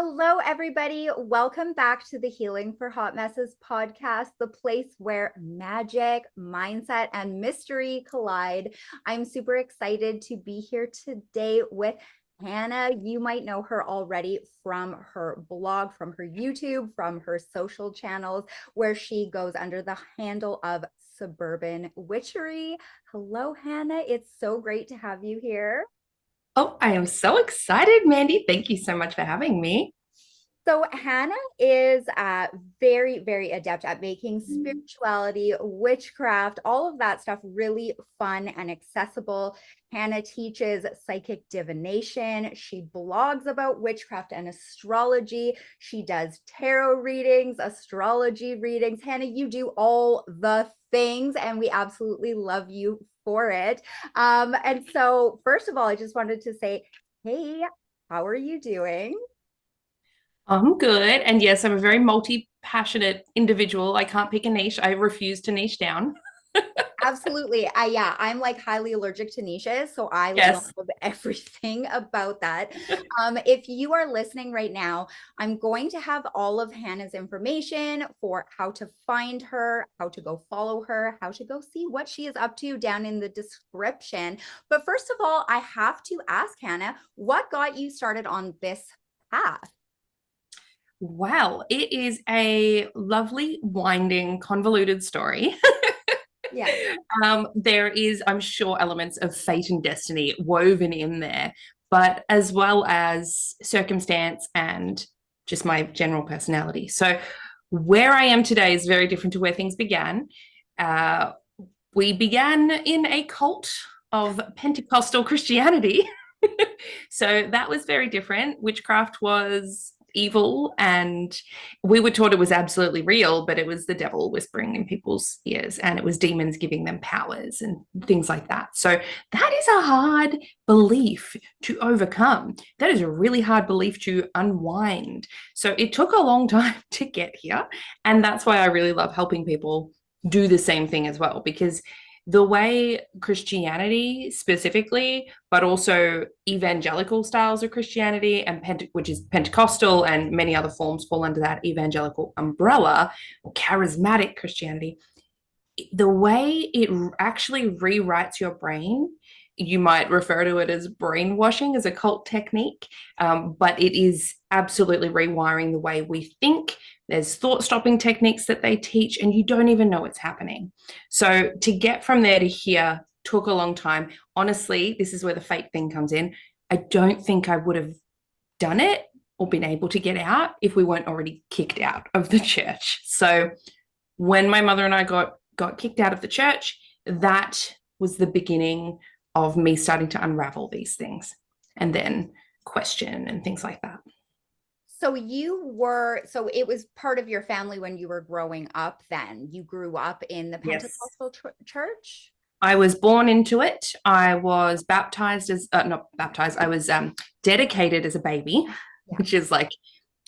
Hello, everybody. Welcome back to the Healing for Hot Messes podcast, the place where magic, mindset, and mystery collide. I'm super excited to be here today with Hana. You might know her already from her blog, from her YouTube, from her social channels, where she goes under the handle of Suburban Witchery. Hello, Hana. It's so great to have you here. Oh, I am so excited, Mandy. Thank you so much for having me. So Hana is very, very adept at making spirituality, witchcraft, all of that stuff really fun and accessible. Hana teaches psychic divination. She blogs about witchcraft and astrology. She does tarot readings, astrology readings. Hana, you do all the things, and we absolutely love you for it. And so, first of all, I just wanted to say, hey, how are you doing? I'm good. And yes, I'm a very multi-passionate individual. I can't pick a niche. I refuse to niche down. Absolutely. I'm like highly allergic to niches, so I love Yes. everything about that. If you are listening right now, I'm going to have all of Hana's information for how to find her, how to go follow her, how to go see what she is up to down in the description. But first of all, I have to ask Hana, what got you started on this path? Wow. It is a lovely, winding, convoluted story. Yeah. There is, I'm sure, elements of fate and destiny woven in there, but as well as circumstance and just my general personality. So, where I am today is very different to where things began. Uh, we began in a cult of Pentecostal Christianity. So that was very different. Witchcraft was evil, and we were taught it was absolutely real, but it was the devil whispering in people's ears, and it was demons giving them powers and things like that. So that is a hard belief to overcome. That is a really hard belief to unwind. So it took a long time to get here, and that's why I really love helping people do the same thing as well, because the way Christianity specifically, but also evangelical styles of Christianity, and which is Pentecostal and many other forms fall under that evangelical umbrella, or charismatic Christianity, the way it actually rewrites your brain. You might refer to it as brainwashing as a cult technique, but it is absolutely rewiring the way we think. There's thought stopping techniques that they teach, and you don't even know it's happening. So to get from there to here took a long time. Honestly, this is where the fate thing comes in. I don't think I would have done it or been able to get out if we weren't already kicked out of the church. So when my mother and I got kicked out of the church, that was the beginning of me starting to unravel these things and then question and things like that. So so it was part of your family when you were growing up then. You grew up in the Yes. Pentecostal church? I was born into it. I was baptized as, not baptized, I was dedicated as a baby, Yeah. which is like,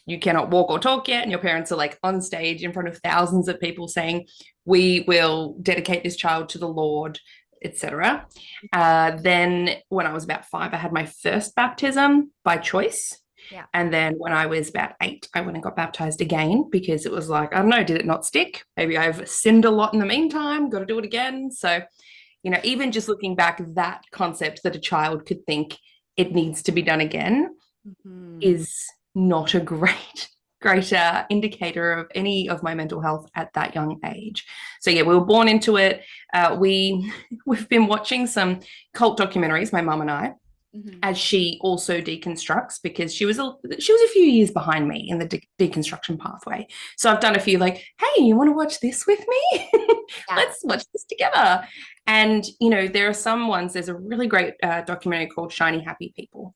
you cannot walk or talk yet. And your parents are like on stage in front of thousands of people saying, we will dedicate this child to the Lord, etc. Then when I was about 5, I had my first baptism by choice. Yeah. And then when I was about 8, I went and got baptized again because it was like, I don't know, did it not stick? Maybe I've sinned a lot in the meantime, got to do it again. So, even just looking back, that concept that a child could think it needs to be done again is not a great indicator of any of my mental health at that young age. So yeah, we were born into it. We've been watching some cult documentaries, my mum and I, as she also deconstructs, because she was a few years behind me in the deconstruction pathway. So I've done a few like, hey, you want to watch this with me? Yeah. Let's watch this together. And there are some ones. There's a really great documentary called Shiny Happy People,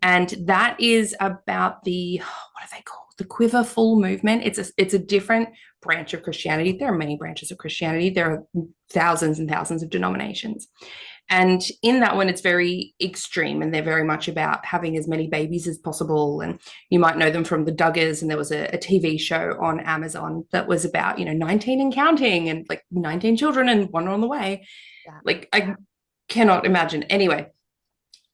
and that is about what are they called? The Quiver Full movement. It's a different branch of Christianity. There are many branches of Christianity. There are thousands and thousands of denominations. And in that one, it's very extreme, and they're very much about having as many babies as possible. And you might know them from the Duggars, and there was a TV show on Amazon that was about, 19 and counting, and like 19 children and one on the way. Yeah. Like, I cannot imagine. Anyway,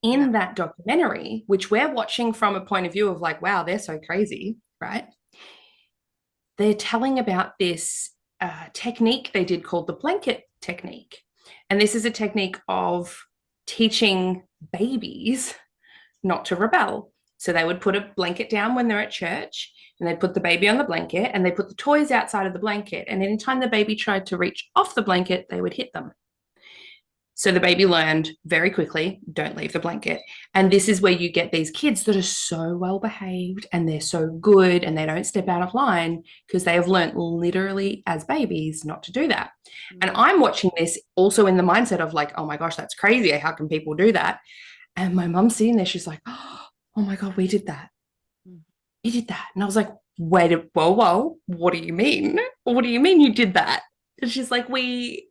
in that documentary, which we're watching from a point of view of like, wow, they're so crazy, right? They're telling about this technique they did called the blanket technique. And this is a technique of teaching babies not to rebel. So they would put a blanket down when they're at church, and they'd put the baby on the blanket, and they put the toys outside of the blanket. And anytime the baby tried to reach off the blanket, they would hit them. So the baby learned very quickly, don't leave the blanket. And this is where you get these kids that are so well behaved and they're so good and they don't step out of line because they have learned literally as babies not to do that. And I'm watching this also in the mindset of like, oh my gosh, that's crazy. How can people do that? And my mom's sitting there, she's like, oh my God, we did that. We did that. And I was like, whoa, what do you mean? What do you mean you did that? And she's like, we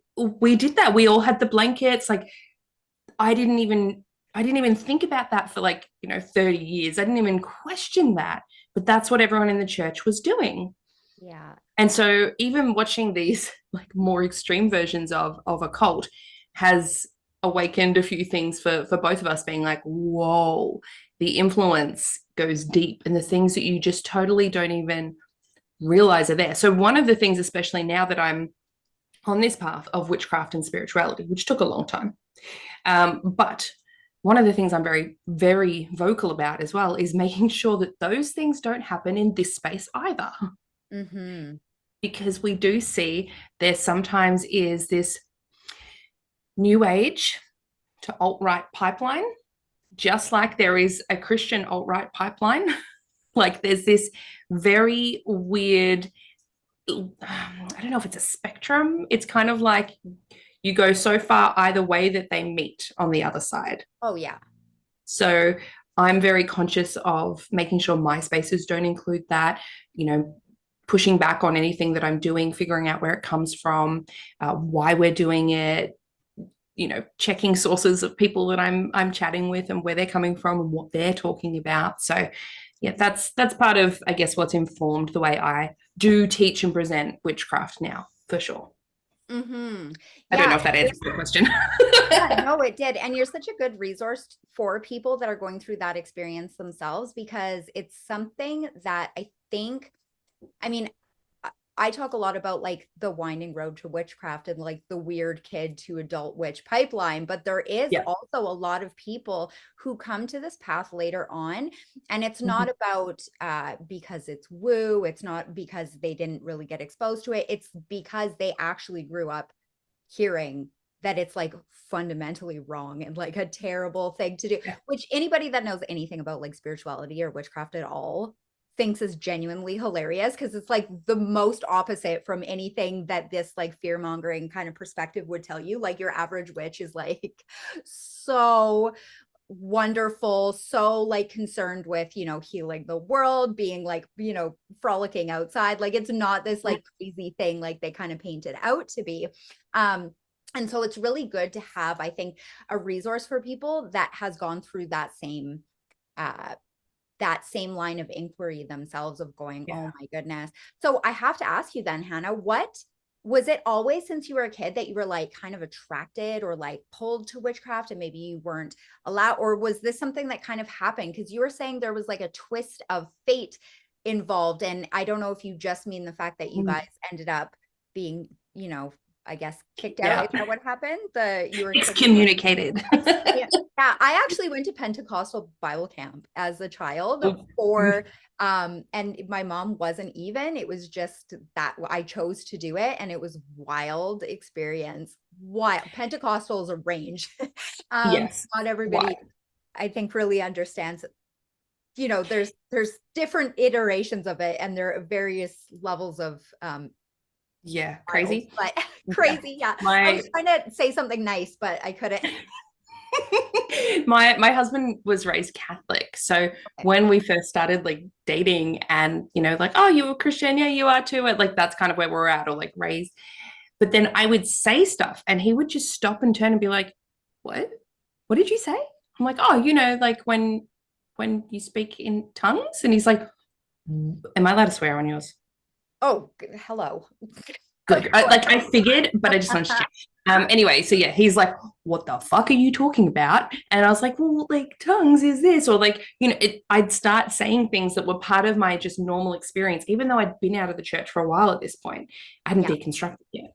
did that. We all had the blankets. Like, I didn't even think about that for 30 years. I didn't even question that. But that's what everyone in the church was doing. Yeah. And so even watching these like more extreme versions of a cult has awakened a few things for both of us, being like, whoa, the influence goes deep and the things that you just totally don't even realize are there. So one of the things, especially now that I'm on this path of witchcraft and spirituality, which took a long time, but one of the things I'm very, very vocal about as well is making sure that those things don't happen in this space either. Because we do see there sometimes is this new age to alt-right pipeline, just like there is a Christian alt-right pipeline. Like there's this very weird, I don't know if it's a spectrum. It's kind of like you go so far either way that they meet on the other side. Oh, yeah. So I'm very conscious of making sure my spaces don't include that, pushing back on anything that I'm doing, figuring out where it comes from, why we're doing it, checking sources of people that I'm chatting with and where they're coming from and what they're talking about. So yeah, that's part of, I guess, what's informed the way I do teach and present witchcraft now, for sure. I don't know if that answers the question. Yeah, no, it did. And you're such a good resource for people that are going through that experience themselves, because it's something that I talk a lot about like the winding road to witchcraft and like the weird kid to adult witch pipeline, but there is also a lot of people who come to this path later on, and it's not about because it's woo, it's not because they didn't really get exposed to it, it's because they actually grew up hearing that it's like fundamentally wrong and like a terrible thing to do, which anybody that knows anything about like spirituality or witchcraft at all thinks is genuinely hilarious, because it's like the most opposite from anything that this like fear-mongering kind of perspective would tell you. Like your average witch is like so wonderful, so like concerned with healing the world, being like frolicking outside. Like it's not this like crazy thing like they kind of paint it out to be. And so it's really good to have, I think, a resource for people that has gone through that same line of inquiry themselves of going, oh my goodness. So I have to ask you then, Hannah, what was it always since you were a kid that you were like kind of attracted or like pulled to witchcraft and maybe you weren't allowed, or was this something that kind of happened? Because you were saying there was like a twist of fate involved. And I don't know if you just mean the fact that you guys ended up being, I guess kicked out. Is that what happened? You were excommunicated. Yeah, I actually went to Pentecostal Bible camp as a child and my mom wasn't even. It was just that I chose to do it, and it was wild experience. Wild. Pentecostals a range. Yes. Not everybody, I think, really understands. There's different iterations of it, and there are various levels of crazy. But crazy, I was trying to say something nice, but I couldn't. My husband was raised Catholic, so when we first started like dating and like, oh, you were Christian, yeah, you are too, like that's kind of where we're at, or like raised. But then I would say stuff and he would just stop and turn and be like, what did you say? I'm like, oh, like when you speak in tongues. And he's like, am I allowed to swear on yours? Oh, hello. Good. I figured, but I just wanted to check. Anyway, so yeah, he's like, what the fuck are you talking about? And I was like, well, like tongues is this, or like, I'd start saying things that were part of my just normal experience, even though I'd been out of the church for a while at this point. I hadn't deconstructed yet.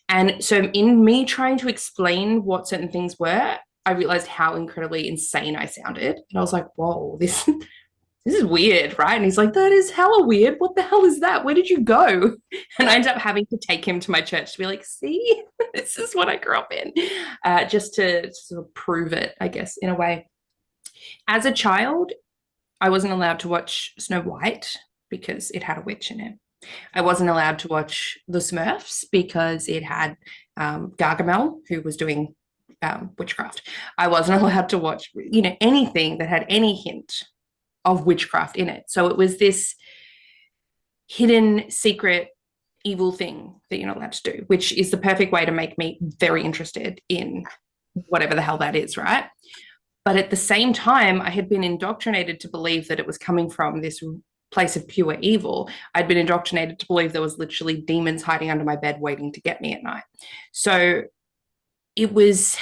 And so in me trying to explain what certain things were, I realized how incredibly insane I sounded. And I was like, whoa, this is weird, right? And he's like, that is hella weird. What the hell is that? Where did you go? And I ended up having to take him to my church to be like, see, this is what I grew up in, just to sort of prove it, I guess, in a way. As a child, I wasn't allowed to watch Snow White because it had a witch in it. I wasn't allowed to watch The Smurfs because it had Gargamel, who was doing witchcraft. I wasn't allowed to watch, anything that had any hint of witchcraft in it. So it was this hidden, secret, evil thing that you're not allowed to do, which is the perfect way to make me very interested in whatever the hell that is, right? But at the same time, I had been indoctrinated to believe that it was coming from this place of pure evil. I'd been indoctrinated to believe there was literally demons hiding under my bed waiting to get me at night. So it was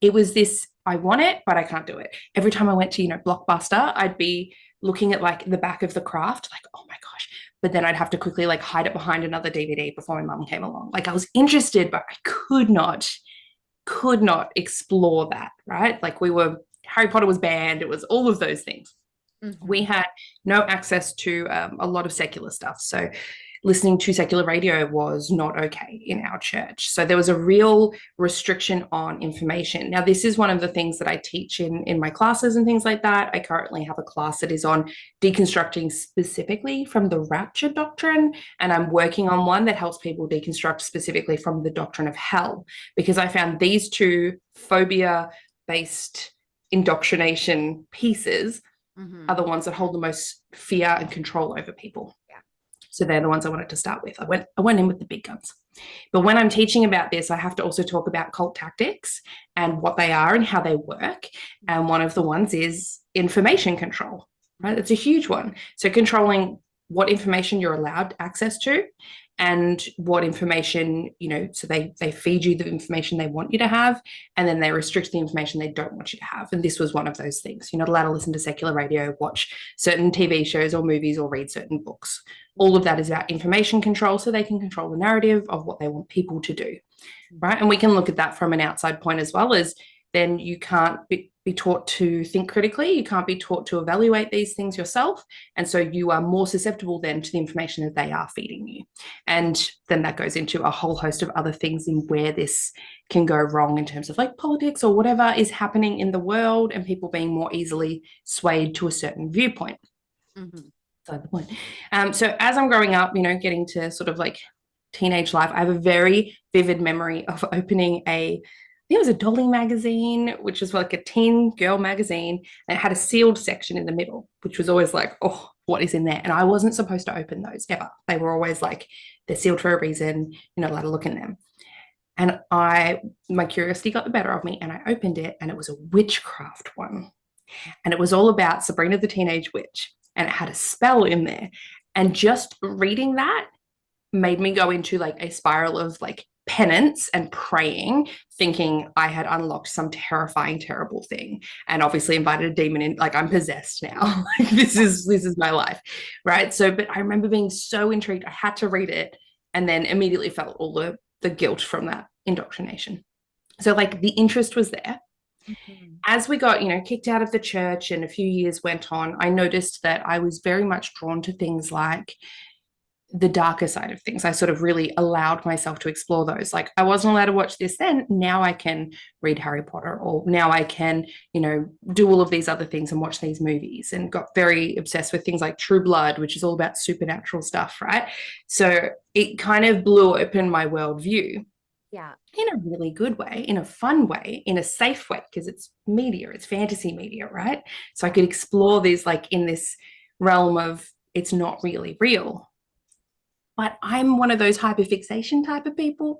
this, I want it, but I can't do it. Every time I went to, Blockbuster, I'd be looking at like the back of the craft, like, oh my gosh. But then I'd have to quickly like hide it behind another DVD before my mum came along. Like I was interested, but I could not explore that, right? Like Harry Potter was banned. It was all of those things. Mm-hmm. We had no access to a lot of secular stuff. So listening to secular radio was not okay in our church. So there was a real restriction on information. Now, this is one of the things that I teach in my classes and things like that. I currently have a class that is on deconstructing specifically from the rapture doctrine, and I'm working on one that helps people deconstruct specifically from the doctrine of hell, because I found these two phobia-based indoctrination pieces are the ones that hold the most fear and control over people. Yeah. So they're the ones I wanted to start with. I went in with the big guns. But when I'm teaching about this, I have to also talk about cult tactics and what they are and how they work. And one of the ones is information control, right? It's a huge one. So controlling what information you're allowed access to and what information, so they feed you the information they want you to have, and then they restrict the information they don't want you to have. And this was one of those things. You're not allowed to listen to secular radio, watch certain TV shows or movies, or read certain books. All of that is about information control, so they can control the narrative of what they want people to do, right? And we can look at that from an outside point as well, as then you can't be taught to think critically. You can't be taught to evaluate these things yourself. And so you are more susceptible then to the information that they are feeding you. And then that goes into a whole host of other things in where this can go wrong in terms of like politics or whatever is happening in the world, and people being more easily swayed to a certain viewpoint. Mm-hmm. That's the point. So as I'm growing up, getting to sort of like teenage life, I have a very vivid memory of opening I think it was a dolly magazine, which was like a teen girl magazine, and it had a sealed section in the middle, which was always like, oh, what is in there? And I wasn't supposed to open those ever. They were always like, they're sealed for a reason. You're not allowed to look in them. And my curiosity got the better of me, and I opened it, and it was a witchcraft one. And it was all about Sabrina the Teenage Witch, and it had a spell in there. And just reading that made me go into like a spiral of like penance and praying, thinking I had unlocked some terrifying, terrible thing, and obviously invited a demon in. Like, I'm possessed now. Like, this is my life, right? So, but I remember being so intrigued. I had to read it, and then immediately felt all the guilt from that indoctrination. So, like, the interest was there. Mm-hmm. As we got, kicked out of the church and a few years went on, I noticed that I was very much drawn to things like the darker side of things. I sort of really allowed myself to explore those. Like, I wasn't allowed to watch this then. Now I can read Harry Potter, or now I can, do all of these other things and watch these movies, and got very obsessed with things like True Blood, which is all about supernatural stuff, right? So it kind of blew open my worldview. Yeah. In a really good way, in a fun way, in a safe way, because it's media, it's fantasy media, right? So I could explore these like in this realm of it's not really real. But I'm one of those hyperfixation type of people.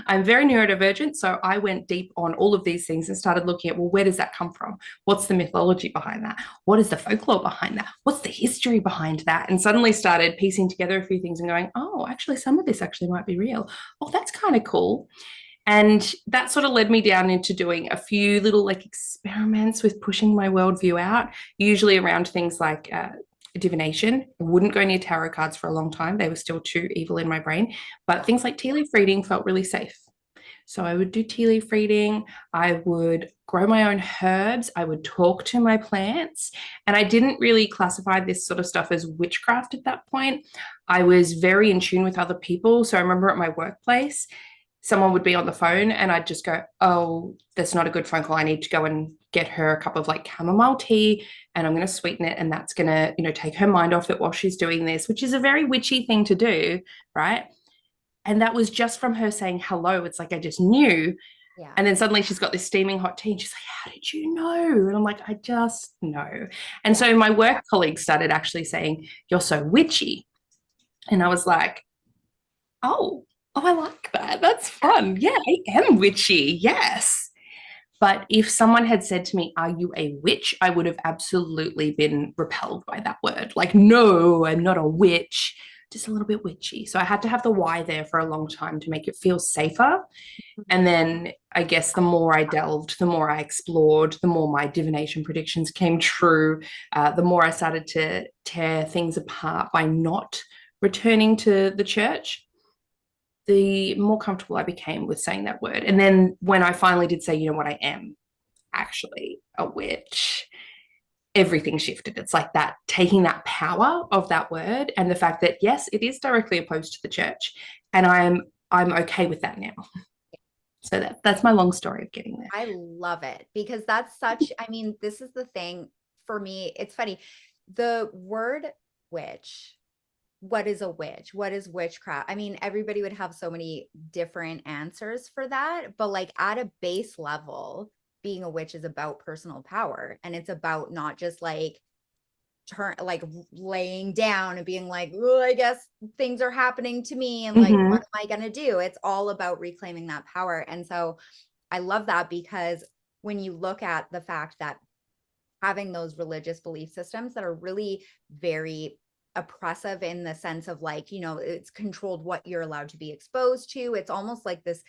I'm very neurodivergent. So I went deep on all of these things and started looking at, well, where does that come from? What's the mythology behind that? What is the folklore behind that? What's the history behind that? And suddenly started piecing together a few things and going, oh, oh, actually, some of this actually might be real. Oh, that's kind of cool. And that sort of led me down into doing a few little like experiments with pushing my worldview out, usually around things like divination. I wouldn't go near tarot cards for a long time. They were still too evil in my brain. But things like tea leaf reading felt really safe. So I would do tea leaf reading. I would grow my own herbs. I would talk to my plants. And I didn't really classify this sort of stuff as witchcraft at that point. I was very in tune with other people. So I remember at my workplace, someone would be on the phone and I'd just go, oh, that's not a good phone call. I need to go and get her a cup of like chamomile tea and I'm going to sweeten it. And that's going to, take her mind off it while she's doing this, which is a very witchy thing to do. Right. And that was just from her saying hello. It's like I just knew. Yeah. And then suddenly she's got this steaming hot tea and she's like, how did you know? And I'm like, I just know. And so my work colleagues started actually saying, you're so witchy. And I was like, oh, I like that. That's fun. Yeah, I am witchy. Yes. But if someone had said to me, are you a witch? I would have absolutely been repelled by that word. Like, no, I'm not a witch. Just a little bit witchy. So I had to have the why there for a long time to make it feel safer. And then I guess the more I delved, the more I explored, the more my divination predictions came true, the more I started to tear things apart by not returning to the church, the more comfortable I became with saying that word. And then when I finally did say, you know what, I am actually a witch, everything shifted. It's like that, taking that power of that word and the fact that, yes, it is directly opposed to the church. And I'm okay with that now. So that's my long story of getting there. I love it because that's such, I mean, this is the thing for me. It's funny. The word witch, what is a witch? What is witchcraft? I mean, everybody would have so many different answers for that, but like at a base level, being a witch is about personal power, and it's about not just like laying down and being like, oh, I guess things are happening to me and like, what am I gonna do? It's all about reclaiming that power. And so I love that, because when you look at the fact that having those religious belief systems that are really very oppressive in the sense of like, it's controlled what you're allowed to be exposed to. It's almost like this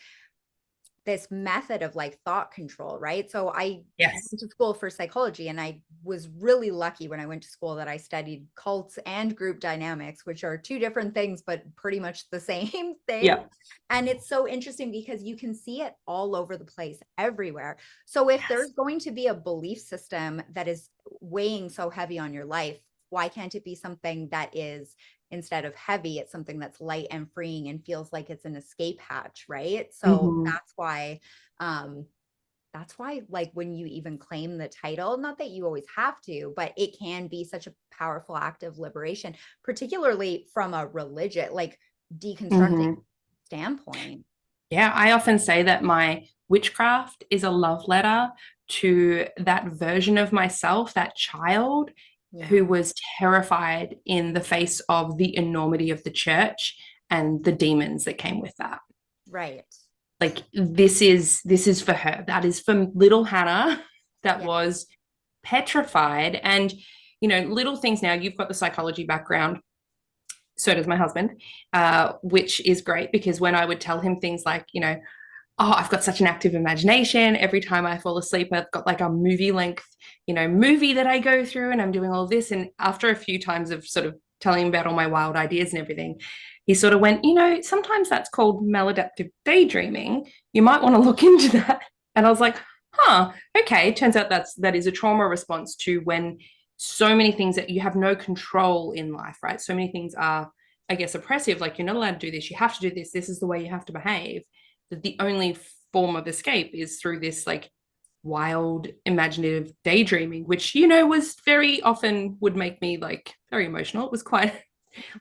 method of like thought control, right? So I went to school for psychology, and I was really lucky when I went to school that I studied cults and group dynamics, which are two different things, but pretty much the same thing. Yeah. And it's so interesting because you can see it all over the place, everywhere. So if there's going to be a belief system that is weighing so heavy on your life, why can't it be something that is, instead of heavy, it's something that's light and freeing and feels like it's an escape hatch, right? So that's why like when you even claim the title, not that you always have to, but it can be such a powerful act of liberation, particularly from a religious, like deconstructing standpoint. Yeah, I often say that my witchcraft is a love letter to that version of myself, that child who was terrified in the face of the enormity of the church and the demons that came with that. Right. Like this is for her. That is for little Hana that was petrified. And, little things now, you've got the psychology background. So does my husband, which is great because when I would tell him things like, oh, I've got such an active imagination. Every time I fall asleep, I've got like a movie length, movie that I go through and I'm doing all this. And after a few times of sort of telling him about all my wild ideas and everything, he sort of went, sometimes that's called maladaptive daydreaming. You might want to look into that. And I was like, okay. Turns out that is a trauma response to when so many things that you have no control in life, right? So many things are, I guess, oppressive. Like you're not allowed to do this. You have to do this. This is the way you have to behave. That the only form of escape is through this like wild imaginative daydreaming, which was very often would make me like very emotional. It was quite,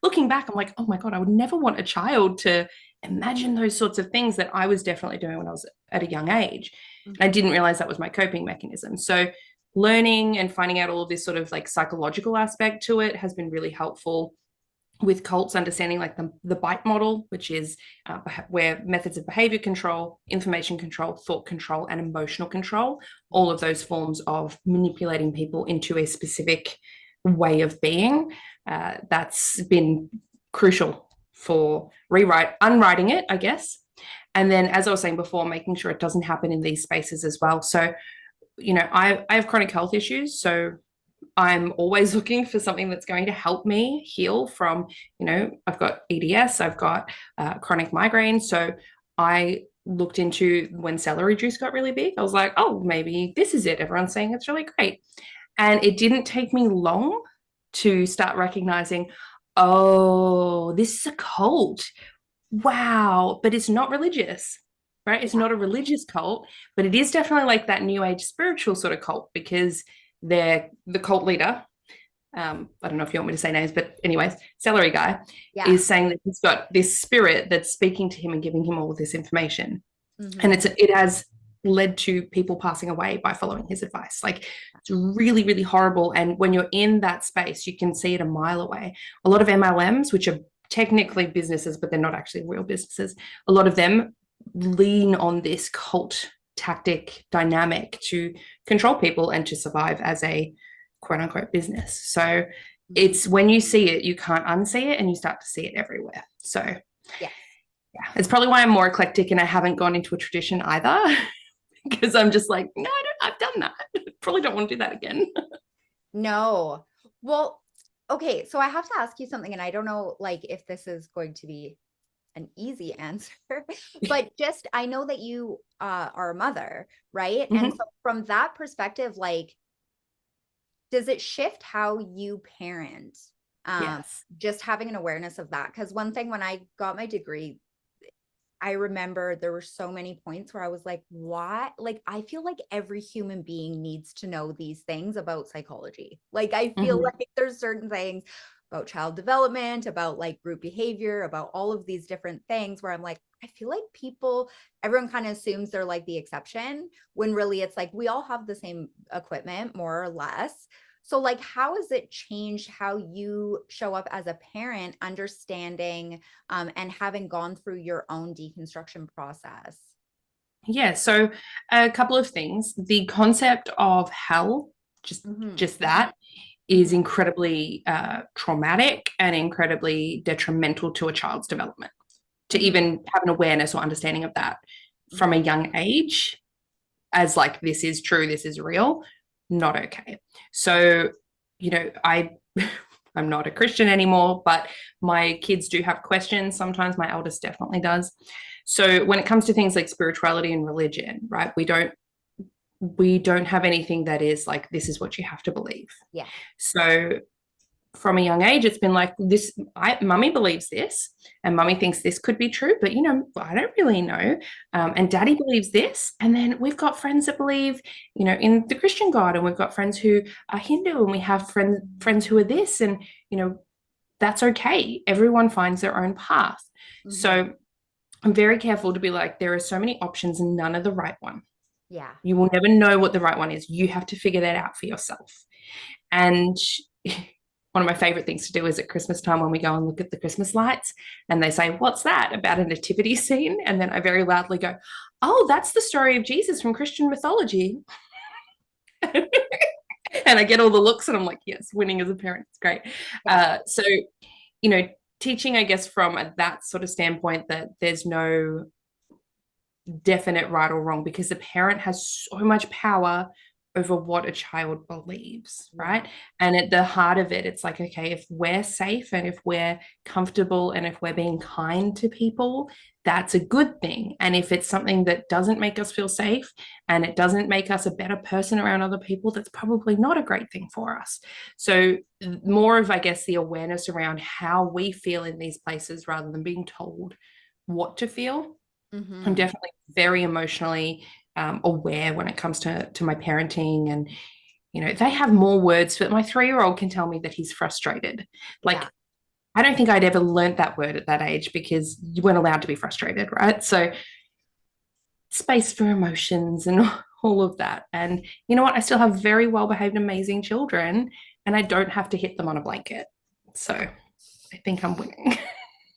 looking back, I'm like, oh my god, I would never want a child to imagine those sorts of things that I was definitely doing when I was at a young age. I didn't realize that was my coping mechanism. So learning and finding out all of this sort of like psychological aspect to it has been really helpful. With cults, understanding like the BITE model, which is where methods of behavior control, information control, thought control, and emotional control, all of those forms of manipulating people into a specific way of being, that's been crucial for unwriting it, I guess. And then, as I was saying before, making sure it doesn't happen in these spaces as well. So, I have chronic health issues. So I'm always looking for something that's going to help me heal from, I've got EDS, I've got chronic migraine. So I looked into when celery juice got really big. I was like, oh, maybe this is it. Everyone's saying it's really great. And it didn't take me long to start recognizing, oh, this is a cult. Wow. But it's not religious, right? It's not a religious cult, but it is definitely like that new age spiritual sort of cult, because the cult leader, I don't know if you want me to say names, but anyways, celery guy is saying that he's got this spirit that's speaking to him and giving him all of this information. And it has led to people passing away by following his advice. Like, it's really, really horrible. And when you're in that space, you can see it a mile away. A lot of MLMs, which are technically businesses, but they're not actually real businesses, a lot of them lean on this cult tactic dynamic to control people and to survive as a quote unquote business. So it's when you see it, you can't unsee it, and you start to see it everywhere. So yeah, it's probably why I'm more eclectic and I haven't gone into a tradition either, because I'm just like, no, I've done that. Probably don't want to do that again. No. Well, okay. So I have to ask you something, and I don't know like if this is going to be an easy answer, but just, I know that you are a mother, right? And so from that perspective, like, does it shift how you parent? Yes. Just having an awareness of that. Because one thing, when I got my degree, I remember there were so many points where I was like, what? Like, I feel like every human being needs to know these things about psychology. Like, I feel like there's certain things about child development, about like group behavior, about all of these different things where I'm like, I feel like everyone kind of assumes they're like the exception, when really it's like we all have the same equipment, more or less. So like, how has it changed how you show up as a parent, understanding and having gone through your own deconstruction process? Yeah. So a couple of things. The concept of hell, just that, is incredibly traumatic and incredibly detrimental to a child's development. To even have an awareness or understanding of that from a young age, as like, this is true, this is real, not okay. So, I'm not a Christian anymore, but my kids do have questions. Sometimes my eldest definitely does. So when it comes to things like spirituality and religion, right, we don't have anything that is like, this is what you have to believe. Yeah. So from a young age, it's been like, mummy believes this, and mummy thinks this could be true, but I don't really know. And daddy believes this. And then we've got friends that believe, in the Christian God, and we've got friends who are Hindu, and we have friends who are this, and, that's okay. Everyone finds their own path. So I'm very careful to be like, there are so many options and none of the right one. Yeah. You will never know what the right one is. You have to figure that out for yourself. And one of my favorite things to do is at Christmas time, when we go and look at the Christmas lights and they say, what's that, about a nativity scene? And then I very loudly go, oh, that's the story of Jesus from Christian mythology. And I get all the looks and I'm like, yes, winning as a parent is great. So, teaching, I guess, from that sort of standpoint, that there's no definite right or wrong, because the parent has so much power over what a child believes, right? And at the heart of it, it's like, okay, if we're safe and if we're comfortable and if we're being kind to people, that's a good thing. And if it's something that doesn't make us feel safe and it doesn't make us a better person around other people, that's probably not a great thing for us. So more of, I guess, the awareness around how we feel in these places rather than being told what to feel. I'm definitely very emotionally aware when it comes to my parenting, and they have more words, but my 3-year-old can tell me that he's frustrated. Like, I don't think I'd ever learnt that word at that age, because you weren't allowed to be frustrated, right? So space for emotions and all of that. And you know what, I still have very well behaved, amazing children, and I don't have to hit them on a blanket. So I think I'm winning.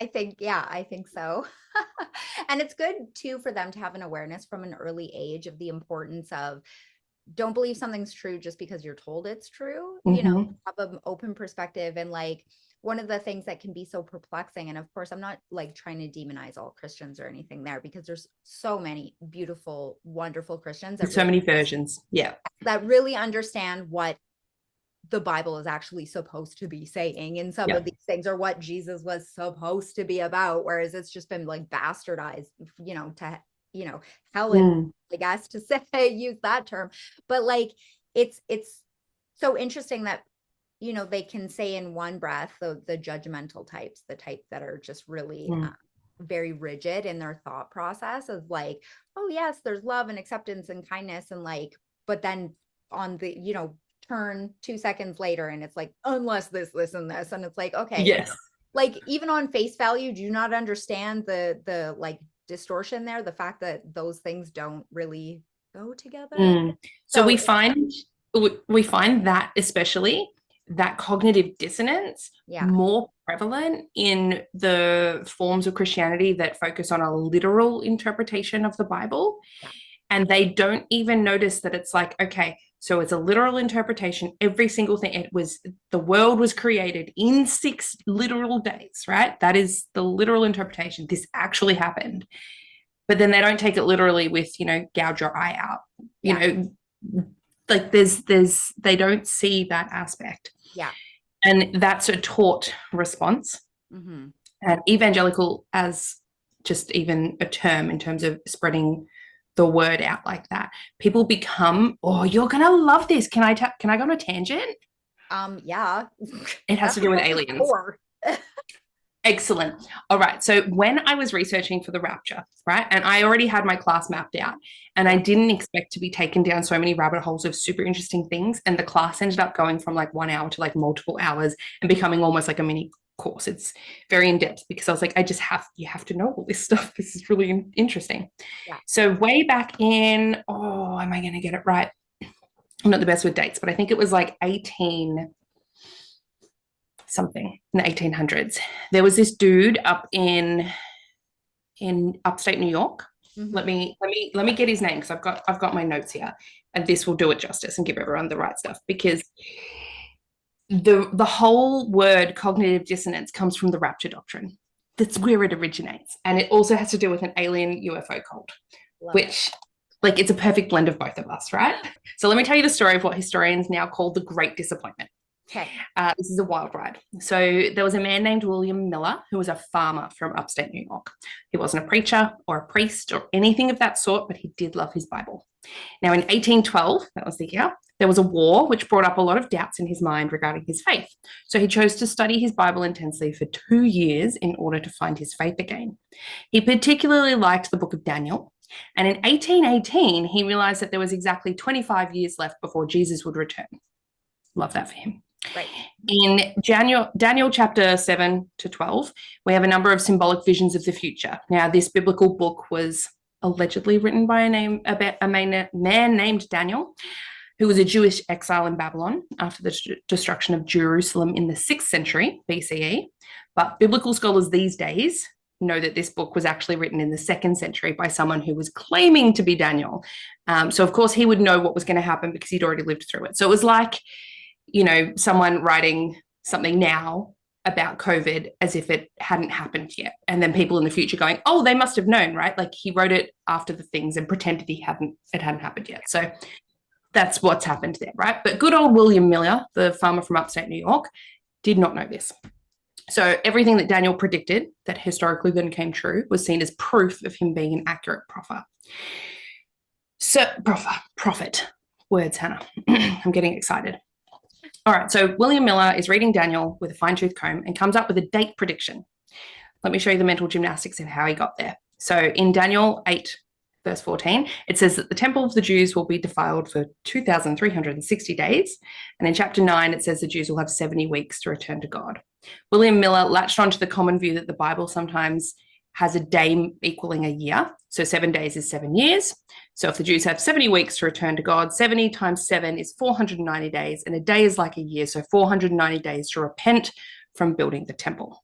I think so. And it's good too for them to have an awareness from an early age of the importance of, don't believe something's true just because you're told it's true. Have an open perspective. And like, one of the things that can be so perplexing, and of course, I'm not like trying to demonize all Christians or anything there, because there's so many beautiful, wonderful Christians that There's so many versions. Yeah. that really understand what the Bible is actually supposed to be saying in some of these things, or what Jesus was supposed to be about, whereas it's just been like bastardized, to Helen, I guess, to say, use that term. But like it's so interesting that they can say in one breath, the judgmental types, the type that are just really very rigid in their thought process, of like, oh yes, there's love and acceptance and kindness, and like, but then on the turn 2 seconds later and it's like, unless this and this, and it's like, okay, Yes. like even on face value, do you not understand the like distortion there, the fact that those things don't really go together? So we find that, especially that cognitive dissonance, more prevalent in the forms of Christianity that focus on a literal interpretation of the Bible. And they don't even notice that it's like, okay, so it's a literal interpretation. Every single thing, the world was created in 6 literal days, right? That is the literal interpretation. This actually happened. But then they don't take it literally with, gouge your eye out, like they don't see that aspect. Yeah. And that's a taught response. And evangelical as just even a term in terms of spreading the word out like that. People become, oh, you're going to love this. Can I go on a tangent? Yeah. It has to do with aliens. Excellent. All right. So when I was researching for the rapture, right, and I already had my class mapped out, and I didn't expect to be taken down so many rabbit holes of super interesting things. And the class ended up going from like 1 hour to like multiple hours and becoming almost like a mini course. It's very in-depth, because I was like, you have to know all this stuff. This is really interesting. Yeah. So way back in, am I going to get it right? I'm not the best with dates, but I think it was like 18 something in the 1800s. There was this dude up in upstate New York. Let me get his name, because I've got my notes here, and this will do it justice and give everyone the right stuff, because the whole word cognitive dissonance comes from the rapture doctrine. That's where it originates, and it also has to do with an alien UFO cult, which like it's a perfect blend of both of us, right? So let me tell you the story of what historians now call the Great Disappointment. Okay. This is a wild ride. So there was a man named William Miller who was a farmer from upstate New York. He wasn't a preacher or a priest or anything of that sort, but he did love his Bible. Now, in 1812, that was the year, there was a war which brought up a lot of doubts in his mind regarding his faith. So he chose to study his Bible intensely for 2 years in order to find his faith again. He particularly liked the book of Daniel. And in 1818, he realized that there was exactly 25 years left before Jesus would return. Love that for him. Right. In Daniel chapter 7 to 12, we have a number of symbolic visions of the future. Now, this biblical book was allegedly written by a man named Daniel, who was a Jewish exile in Babylon after the destruction of Jerusalem in the 6th century BCE. But biblical scholars these days know that this book was actually written in the 2nd century by someone who was claiming to be Daniel. So, of course, he would know what was going to happen because he'd already lived through it. So it was like, someone writing something now about COVID as if it hadn't happened yet. And then people in the future going, oh, they must have known, right? Like he wrote it after the things and pretended it hadn't happened yet. So that's what's happened there, right? But good old William Miller, the farmer from upstate New York, did not know this. So everything that Daniel predicted that historically then came true was seen as proof of him being an accurate prophet. Prophet. Words, Hannah. I'm getting excited. All right, so William Miller is reading Daniel with a fine-tooth comb and comes up with a date prediction. Let me show you the mental gymnastics of how he got there. So in Daniel 8, verse 14, it says that the temple of the Jews will be defiled for 2,360 days. And in chapter 9, it says the Jews will have 70 weeks to return to God. William Miller latched onto the common view that the Bible sometimes has a day equaling a year. So 7 days is 7 years. So if the Jews have 70 weeks to return to God, 70 times 7 is 490 days, and a day is like a year. So 490 days to repent from building the temple.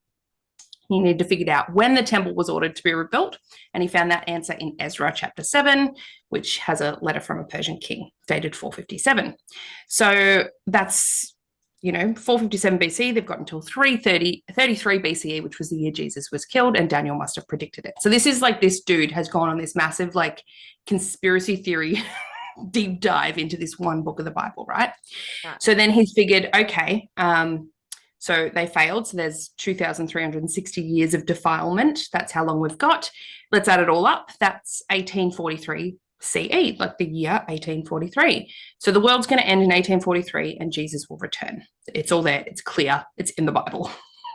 He needed to figure out when the temple was ordered to be rebuilt, and he found that answer in Ezra chapter 7, which has a letter from a Persian king dated 457. So that's 457 BC, they've got until 33 BCE, which was the year Jesus was killed, and Daniel must have predicted it. So this is like, this dude has gone on this massive like conspiracy theory deep dive into this one book of the Bible, right? Yeah. So then he's figured, okay, so they failed. So there's 2,360 years of defilement. That's how long we've got. Let's add it all up. That's 1843 CE, like the year 1843. So the world's going to end in 1843 and Jesus will return. It's all there. It's clear. It's in the Bible,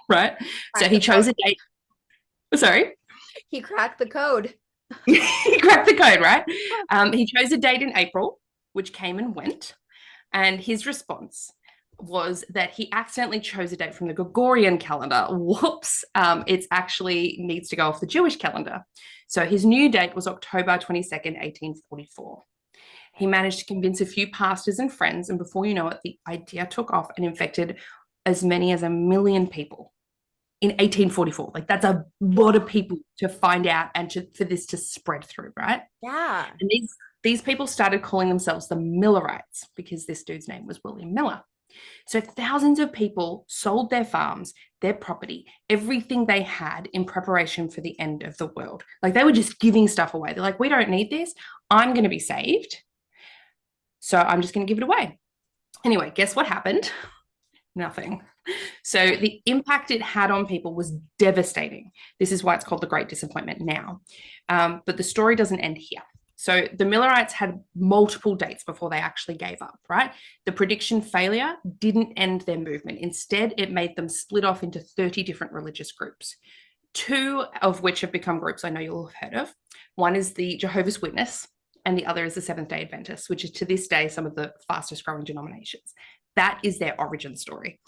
right? So he chose a date. Sorry? He cracked the code. He cracked the code, right? He chose a date in April, which came and went. And his response was that he accidentally chose a date from the Gregorian calendar. Whoops. It actually needs to go off the Jewish calendar. So his new date was October 22nd, 1844. He managed to convince a few pastors and friends, and before you know it, the idea took off and infected as many as 1 million people in 1844. Like, that's a lot of people to find out and for this to spread through, right? Yeah. And these people started calling themselves the Millerites because this dude's name was William Miller. So thousands of people sold their farms, their property, everything they had in preparation for the end of the world. Like, they were just giving stuff away. They're like, we don't need this. I'm going to be saved. So I'm just going to give it away. Anyway, guess what happened? Nothing. So the impact it had on people was devastating. This is why it's called the Great Disappointment now. But the story doesn't end here. So the Millerites had multiple dates before they actually gave up, right? The prediction failure didn't end their movement. Instead, it made them split off into 30 different religious groups, 2 of which have become groups I know you'll have heard of. One is the Jehovah's Witness, and the other is the Seventh-day Adventists, which is to this day some of the fastest growing denominations. That is their origin story.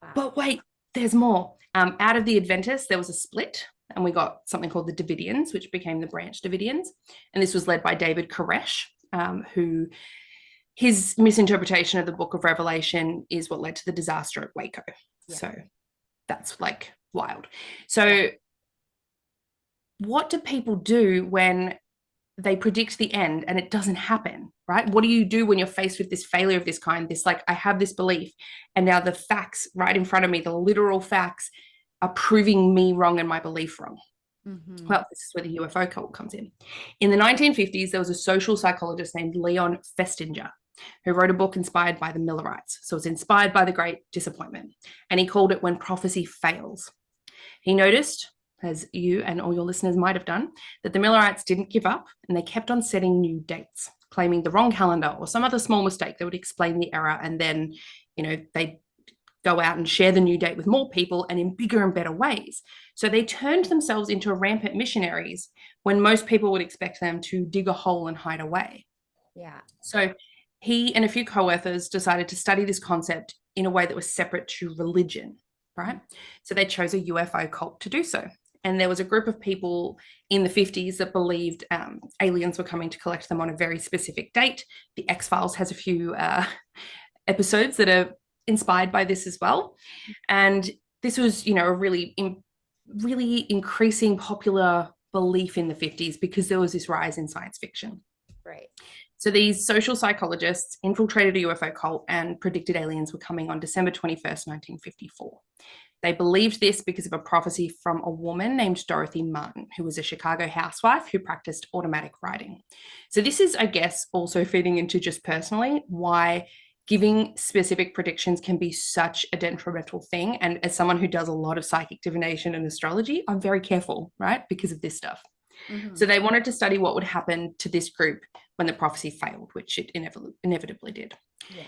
Wow. But wait, there's more. Out of the Adventists, there was a split, and we got something called the Davidians, which became the Branch Davidians. And this was led by David Koresh, who his misinterpretation of the book of Revelation is what led to the disaster at Waco. Yeah. So that's like wild. So what do people do when they predict the end and it doesn't happen, right? What do you do when you're faced with this failure of this kind? This, like, I have this belief and now the facts right in front of me, the literal facts, are proving me wrong and my belief wrong. Mm-hmm. Well, this is where the UFO cult comes in. In the 1950s, there was a social psychologist named Leon Festinger who wrote a book inspired by the Millerites. So it's inspired by the Great Disappointment. And he called it When Prophecy Fails. He noticed, as you and all your listeners might have done, that the Millerites didn't give up and they kept on setting new dates, claiming the wrong calendar or some other small mistake that would explain the error. And then, they go out and share the new date with more people and in bigger and better ways. So they turned themselves into rampant missionaries when most people would expect them to dig a hole and hide away. Yeah. So he and a few co-authors decided to study this concept in a way that was separate to religion, right? So they chose a UFO cult to do so. And there was a group of people in the 50s that believed aliens were coming to collect them on a very specific date. The X-Files has a few episodes that are inspired by this as well. And this was, a really increasing popular belief in the 50s because there was this rise in science fiction. Right. So these social psychologists infiltrated a UFO cult and predicted aliens were coming on December 21st, 1954. They believed this because of a prophecy from a woman named Dorothy Martin, who was a Chicago housewife who practiced automatic writing. So this is, I guess, also feeding into just personally why giving specific predictions can be such a detrimental thing. And as someone who does a lot of psychic divination and astrology, I'm very careful, right? Because of this stuff. Mm-hmm. So they wanted to study what would happen to this group when the prophecy failed, which it inevitably did. Yeah.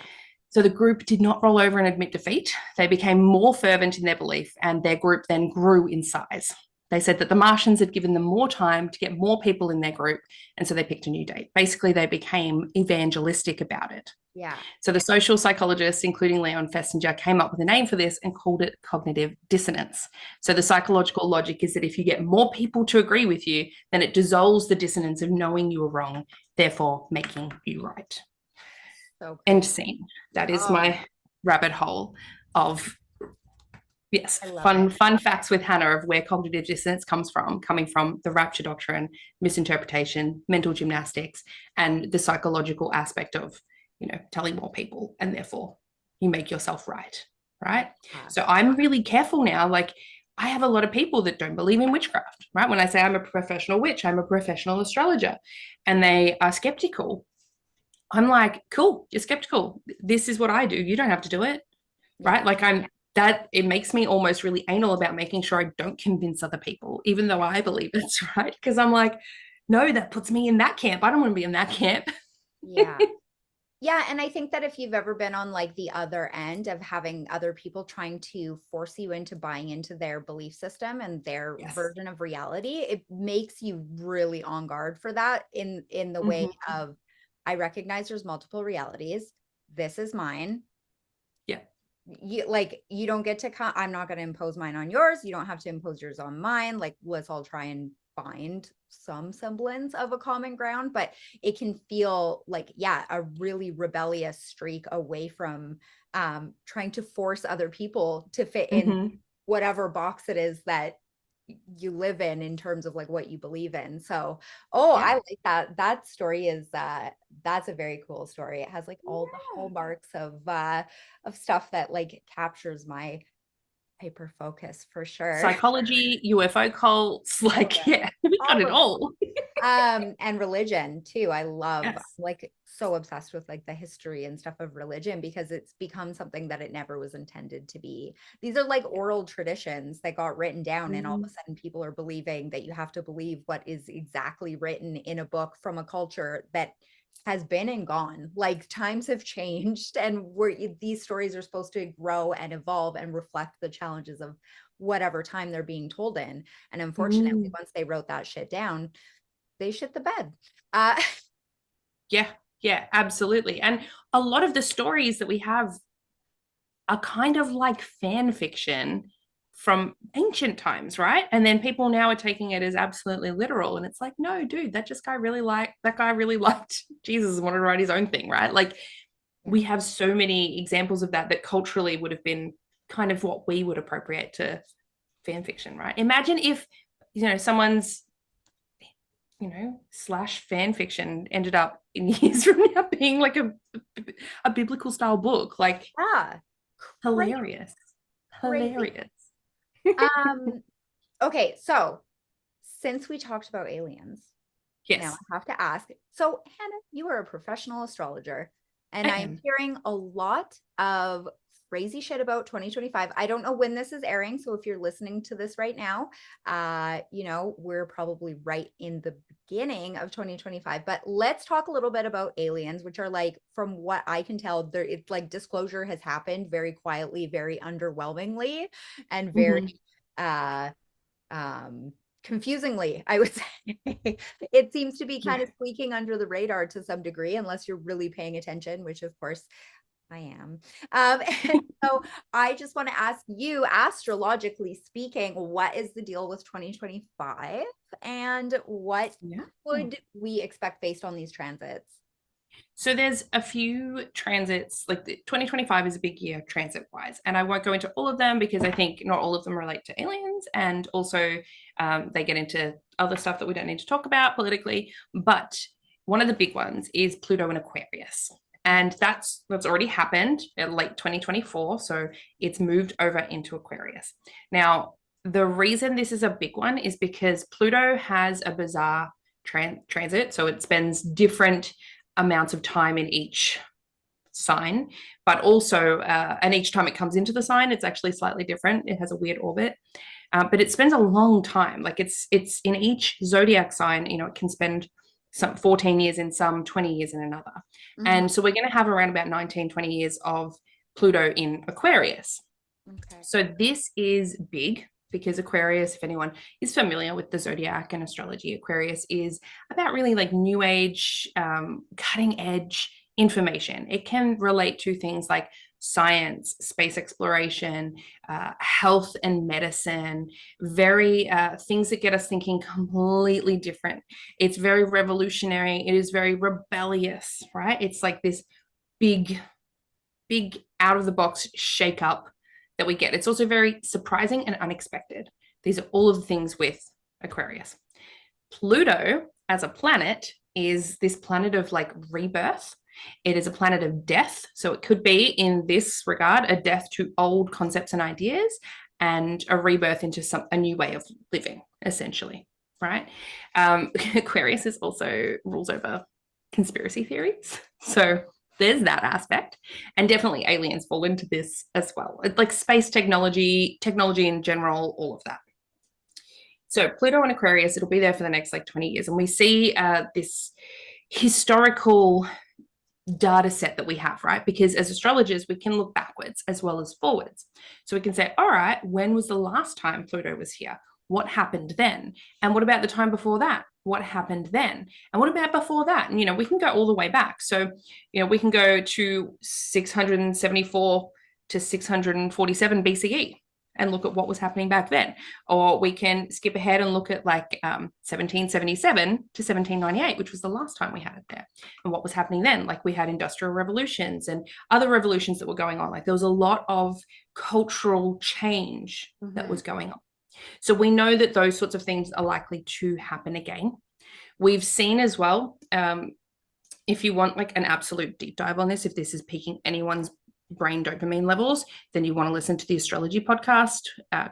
So the group did not roll over and admit defeat. They became more fervent in their belief, and their group then grew in size. They said that the Martians had given them more time to get more people in their group, and so they picked a new date. Basically, they became evangelistic about it. Yeah. So the social psychologists, including Leon Festinger, came up with a name for this and called it cognitive dissonance. So the psychological logic is that if you get more people to agree with you, then it dissolves the dissonance of knowing you were wrong, therefore making you right. So end scene. That is my rabbit hole of, yes, fun facts with Hana of where cognitive dissonance comes from, coming from the rapture doctrine, misinterpretation, mental gymnastics, and the psychological aspect of, telling more people and therefore you make yourself right, right? Yeah. So I'm really careful now. Like, I have a lot of people that don't believe in witchcraft, right? When I say I'm a professional witch, I'm a professional astrologer, and they are skeptical, I'm like, cool, you're skeptical. This is what I do. You don't have to do it, right? Yeah. Like, it makes me almost really anal about making sure I don't convince other people, even though I believe it's right. Because I'm like, no, that puts me in that camp. I don't want to be in that camp. Yeah. Yeah, and I think that if you've ever been on like the other end of having other people trying to force you into buying into their belief system and their Yes. version of reality, it makes you really on guard for that in the way of, I recognize there's multiple realities. This is mine. Yeah. You don't get to come, I'm not going to impose mine on yours. You don't have to impose yours on mine. Like, let's all try and find some semblance of a common ground, but it can feel like, yeah, a really rebellious streak away from trying to force other people to fit in whatever box it is that you live in terms of like what you believe in. So, I like that story is that's a very cool story. It has like all the hallmarks of stuff that like captures my hyper focus for sure. Psychology, UFO cults, like, yeah, we got it all. And religion too. I love, Yes. like, so obsessed with like the history and stuff of religion because it's become something that it never was intended to be. These are like oral traditions that got written down, and all of a sudden people are believing that you have to believe what is exactly written in a book from a culture that has been and gone. Like, times have changed, and these stories are supposed to grow and evolve and reflect the challenges of whatever time they're being told in. And unfortunately, once they wrote that shit down, they shit the bed. Yeah, absolutely. And a lot of the stories that we have are kind of like fan fiction from ancient times, right? And then people now are taking it as absolutely literal. And it's like, no, dude, that guy really liked Jesus and wanted to write his own thing, right? Like, we have so many examples of that culturally would have been kind of what we would appropriate to fan fiction, right? Imagine if, someone's slash fan fiction ended up in years from now being like a biblical style book. Like, hilarious. Okay, so since we talked about aliens, now I have to ask, so Hannah, you are a professional astrologer, and I'm hearing a lot of crazy shit about 2025. I don't know when this is airing, so if you're listening to this right now, we're probably right in the beginning of 2025. But let's talk a little bit about aliens, which are, like, from what I can tell, it's like disclosure has happened very quietly, very underwhelmingly, and very confusingly, I would say. It seems to be kind of squeaking under the radar to some degree, unless you're really paying attention, which of course I am. And so I just want to ask you, astrologically speaking, what is the deal with 2025, and what would we expect based on these transits? So there's a few transits, like 2025 is a big year transit wise, and I won't go into all of them because I think not all of them relate to aliens, and also they get into other stuff that we don't need to talk about politically. But one of the big ones is Pluto in Aquarius, and that's already happened in late 2024, so it's moved over into Aquarius. Now, the reason this is a big one is because Pluto has a bizarre transit, so it spends different amounts of time in each sign, but also and each time it comes into the sign, it's actually slightly different. It has a weird orbit, but it spends a long time. Like, it's in each zodiac sign, it can spend some 14 years in some, 20 years in another. And so we're going to have around about 19, 20 years of Pluto in Aquarius. So this is big because Aquarius, if anyone is familiar with the zodiac and astrology, Aquarius is about really like new age, cutting edge information. It can relate to things like science, space exploration, health and medicine, very things that get us thinking completely different. It's very revolutionary. It is very rebellious, right? It's like this big out of the box shake up that we get. It's also very surprising and unexpected. These are all of the things with Aquarius. Pluto as a planet is this planet of like rebirth. It is a planet of death. So it could be, in this regard, a death to old concepts and ideas and a rebirth into a new way of living, essentially, right? Aquarius is also rules over conspiracy theories. So there's that aspect. And definitely aliens fall into this as well. Like space technology in general, all of that. So Pluto and Aquarius, it'll be there for the next like 20 years. And we see this historical data set that we have, right? Because as astrologers, we can look backwards as well as forwards. So we can say, all right, when was the last time Pluto was here? What happened then? And what about the time before that? What happened then? And what about before that? And, we can go all the way back. So, we can go to 674 to 647 BCE and look at what was happening back then. Or we can skip ahead and look at like 1777 to 1798, which was the last time we had it there. And what was happening then? Like we had industrial revolutions and other revolutions that were going on. Like there was a lot of cultural change that was going on. So we know that those sorts of things are likely to happen again. We've seen as well, if you want like an absolute deep dive on this, if this is piquing anyone's brain dopamine levels, then you want to listen to the astrology podcast.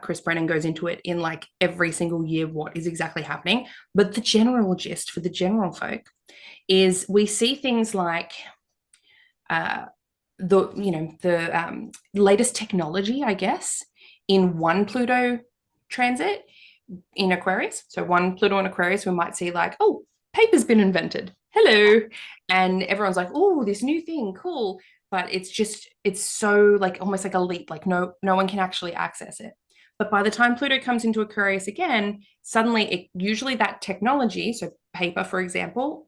Chris Brennan goes into it in like every single year, what is exactly happening. But the general gist for the general folk is we see things like the latest technology, I guess, in one Pluto transit in Aquarius. So one Pluto in Aquarius, we might see like, oh, paper's been invented. Hello. And everyone's like, oh, this new thing, cool. But it's so like almost like a leap, like no one can actually access it. But by the time Pluto comes into Aquarius again, suddenly usually that technology, so paper, for example,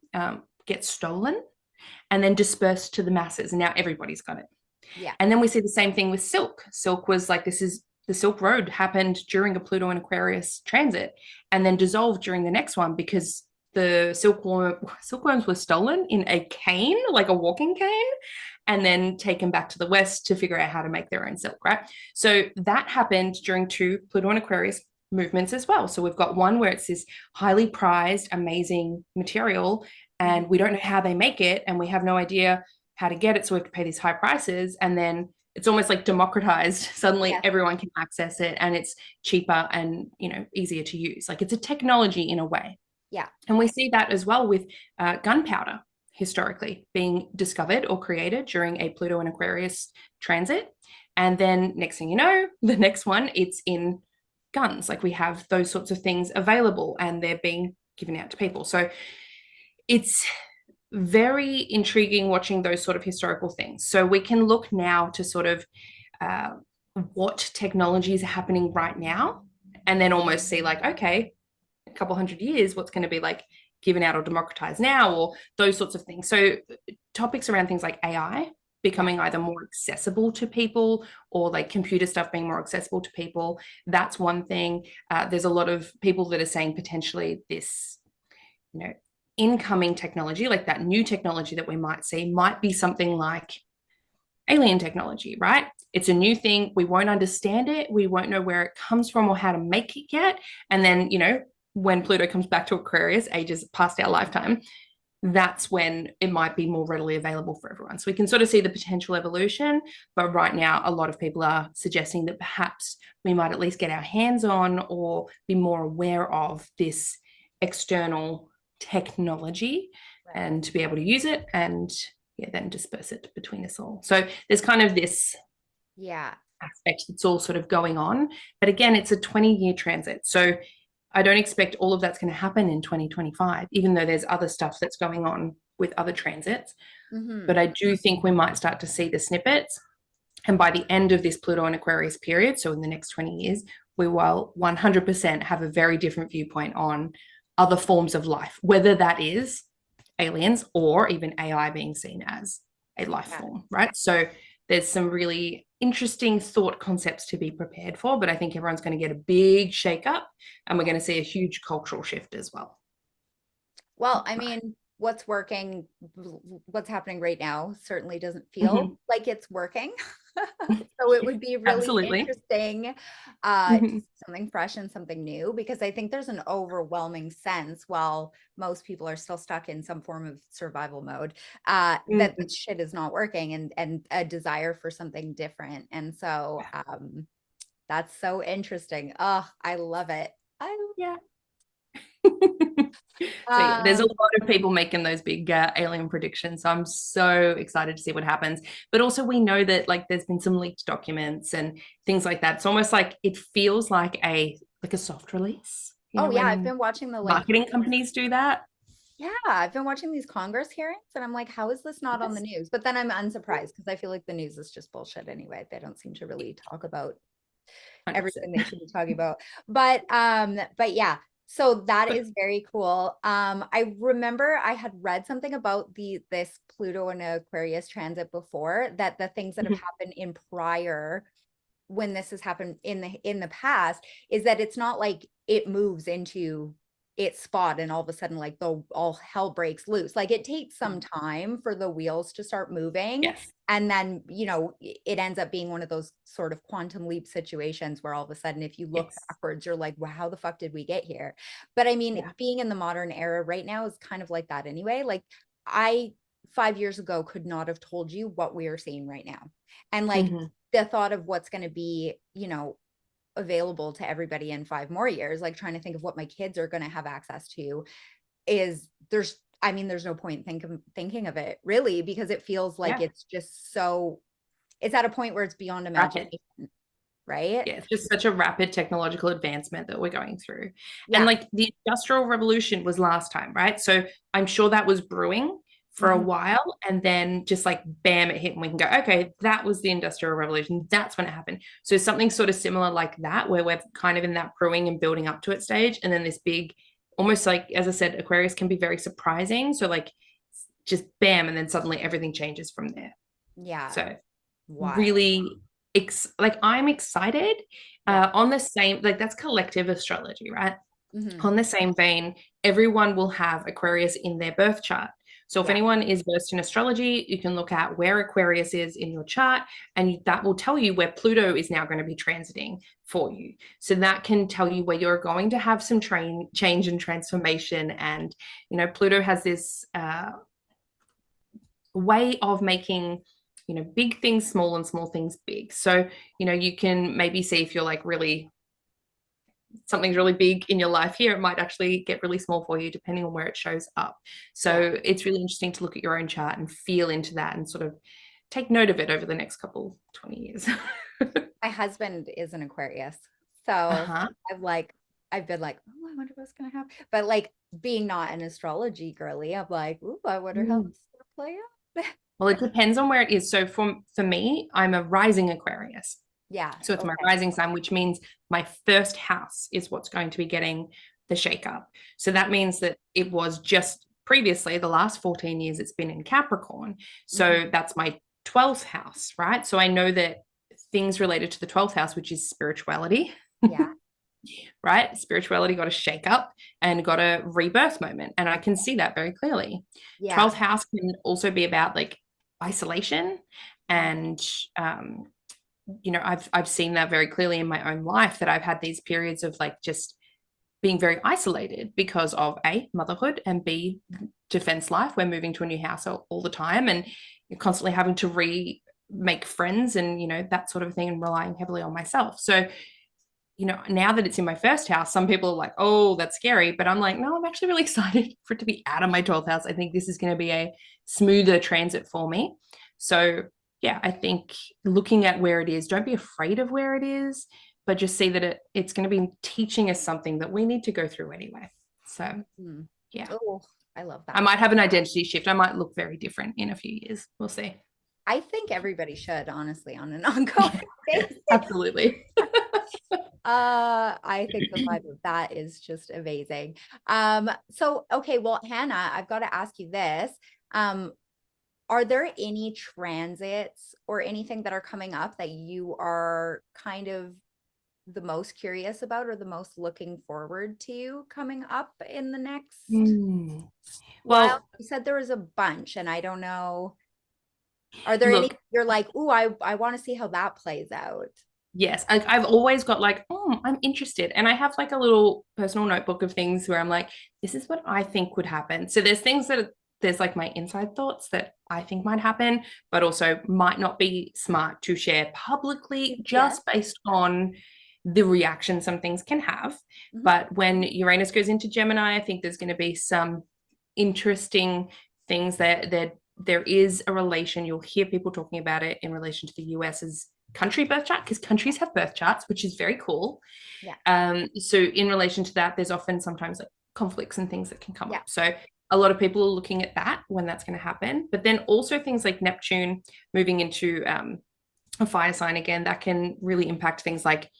gets stolen and then dispersed to the masses. And now everybody's got it. Yeah. And then we see the same thing with silk. Silk was like, the Silk Road happened during a Pluto and Aquarius transit and then dissolved during the next one because the silkworms were stolen in a cane, like a walking cane, and then taken back to the West to figure out how to make their own silk, right? So that happened during two Pluto and Aquarius movements as well. So we've got one where it's this highly prized, amazing material, and we don't know how they make it, and we have no idea how to get it, so we have to pay these high prices, and then it's almost like democratized. Suddenly everyone can access it, and it's cheaper and easier to use. Like it's a technology in a way. Yeah. And we see that as well with gunpowder historically being discovered or created during a Pluto and Aquarius transit. And then next thing you know, the next one, it's in guns. Like we have those sorts of things available and they're being given out to people. So it's very intriguing watching those sort of historical things. So we can look now to sort of what technologies are happening right now and then almost see like, okay, a couple hundred years, what's going to be like given out or democratized now, or those sorts of things. So topics around things like AI becoming either more accessible to people or like computer stuff being more accessible to people. That's one thing. There's a lot of people that are saying potentially this, incoming technology, like that new technology that we might see might be something like alien technology, right? It's a new thing. We won't understand it. We won't know where it comes from or how to make it yet. And then, when Pluto comes back to Aquarius, ages past our lifetime, that's when it might be more readily available for everyone. So we can sort of see the potential evolution, but right now a lot of people are suggesting that perhaps we might at least get our hands on or be more aware of this external technology and to be able to use it and then disperse it between us all. So there's kind of this aspect that's all sort of going on. But again, it's a 20-year transit. So I don't expect all of that's going to happen in 2025, even though there's other stuff that's going on with other transits. But I do think we might start to see the snippets. And by the end of this Pluto and Aquarius period, so in the next 20 years, we will 100% have a very different viewpoint on other forms of life, whether that is aliens or even AI being seen as a life form, right? So there's some really interesting thought concepts to be prepared for, but I think everyone's going to get a big shake up and we're going to see a huge cultural shift as well. Well, I mean, what's happening right now certainly doesn't feel like it's working. So it would be really Absolutely. interesting to Mhm. see something fresh and something new, because I think there's an overwhelming sense, while most people are still stuck in some form of survival mode, that Mhm. this shit is not working, and a desire for something different. And so that's so interesting. Oh, I love it. I Yeah. So yeah, there's a um lot of people making those big alien predictions. So I'm so excited to see what happens. But also we know that like there's been some leaked documents and things like that. It's almost like it feels like a soft release, you oh know, yeah, I've when been watching the like marketing companies do that. yeah, I've been watching these Congress hearings, and I'm like, how is this not on the Yes. news? But then I'm unsurprised, because I feel like the news is just bullshit anyway. They don't seem to really talk about 100%. everything they should be talking about. But yeah, so that is very cool. I remember I had read something about this Pluto and Aquarius transit before, that the things that have Mhm. happened in prior, when this has happened in the past, is that it's not like it moves into its spot and all of a sudden like the all hell breaks loose. Like it takes some time for the wheels to start moving, Yes. and then it ends up being one of those sort of quantum leap situations where all of a sudden, if you look Yes. backwards, you're like, wow, how the fuck did we get here? But I mean, Yeah. being in the modern era right now is kind of like that anyway. Like I 5 years ago could not have told you what we are seeing right now, and like Mhm. the thought of what's going to be, available to everybody in 5 more years, like trying to think of what my kids are going to have access to, is there's no point thinking of it really, because it feels like Yeah. it's at a point where it's beyond Rapid. imagination, right? Yeah, it's just such a rapid technological advancement that we're going through. And Yeah. like the Industrial Revolution was last time, right? So I'm sure that was brewing for a Mhm. while. And then just like bam, it hit, and we can go, okay, that was the Industrial Revolution. That's when it happened. So something sort of similar like that, where we're kind of in that brewing and building up to it stage. And then this big, almost like, as I said, Aquarius can be very surprising. So like just bam, and then suddenly everything changes from there. Yeah. So Wild. really like I'm excited Yeah. on the same, like that's collective astrology, right? Mhm. On the same vein, everyone will have Aquarius in their birth chart. So if Yeah. anyone is versed in astrology, you can look at where Aquarius is in your chart, and that will tell you where Pluto is now going to be transiting for you. So that can tell you where you're going to have some change and transformation. And Pluto has this way of making big things small and small things big. So you can maybe see if you're like really something's really big in your life here, it might actually get really small for you depending on where it shows up. Yeah. So it's really interesting to look at your own chart and feel into that and sort of take note of it over the next couple 20 years. My husband is an Aquarius. So Uh-huh. I've been like, oh, I wonder what's gonna happen. But like, being not an astrology girly, I'm like, ooh, I wonder how Mm. this is gonna play out. Well, it depends on where it is. So for me, I'm a rising Aquarius. Yeah. So it's my Okay. rising sign, which means my first house is what's going to be getting the shake up. So that means that it was just previously the last 14 years it's been in Capricorn. Mhm. So that's my 12th house, right? So I know that things related to the 12th house, which is spirituality, Yeah. right? Spirituality got a shake up and got a rebirth moment. And I can see that very clearly. Yeah. 12th house can also be about like isolation Mhm. and I've seen that very clearly in my own life, that I've had these periods of like just being very isolated because of A, motherhood, and B, defense life. We're moving to a new house all the time, and you're constantly having to make friends and that sort of thing, and relying heavily on myself. So now that it's in my first house, some people are like, oh, that's scary. But I'm like, no, I'm actually really excited for it to be out of my 12th house. I think this is going to be a smoother transit for me. So, yeah, I think looking at where it is, don't be afraid of where it is, but just see that it's going to be teaching us something that we need to go through anyway. So, Mhm. yeah, Oh, I love I that. might have an identity shift. I might look very different in a few years. We'll see. I think everybody should, honestly, on an ongoing basis. Absolutely. I think the vibe of that is just amazing. So okay, well, Hannah, I've got to ask you this. Um, are there any transits or anything that are coming up that you are kind of the most curious about, or the most looking forward to coming up in the next Mm. while? Well, You said there was a bunch, and I don't know. Are there any Look, you're like, oh, I want to see how that plays out? yes, I've always got like, oh, I'm interested. And I have like a little personal notebook of things where I'm like, this is what I think would happen. So there's things there's like my inside thoughts that I think might happen, but also might not be smart to share publicly Yes. just based on the reaction some things can have. Mhm. But when Uranus goes into Gemini, I think there's going to be some interesting things there is a relation. You'll hear people talking about it in relation to the US's country birth chart, because countries have birth charts, which is very cool. Yeah. So in relation to that, there's often sometimes like conflicts and things that can come Yeah. up. So a lot of people are looking at that when that's going to happen. But then also things like Neptune moving into a fire sign again, that can really impact things like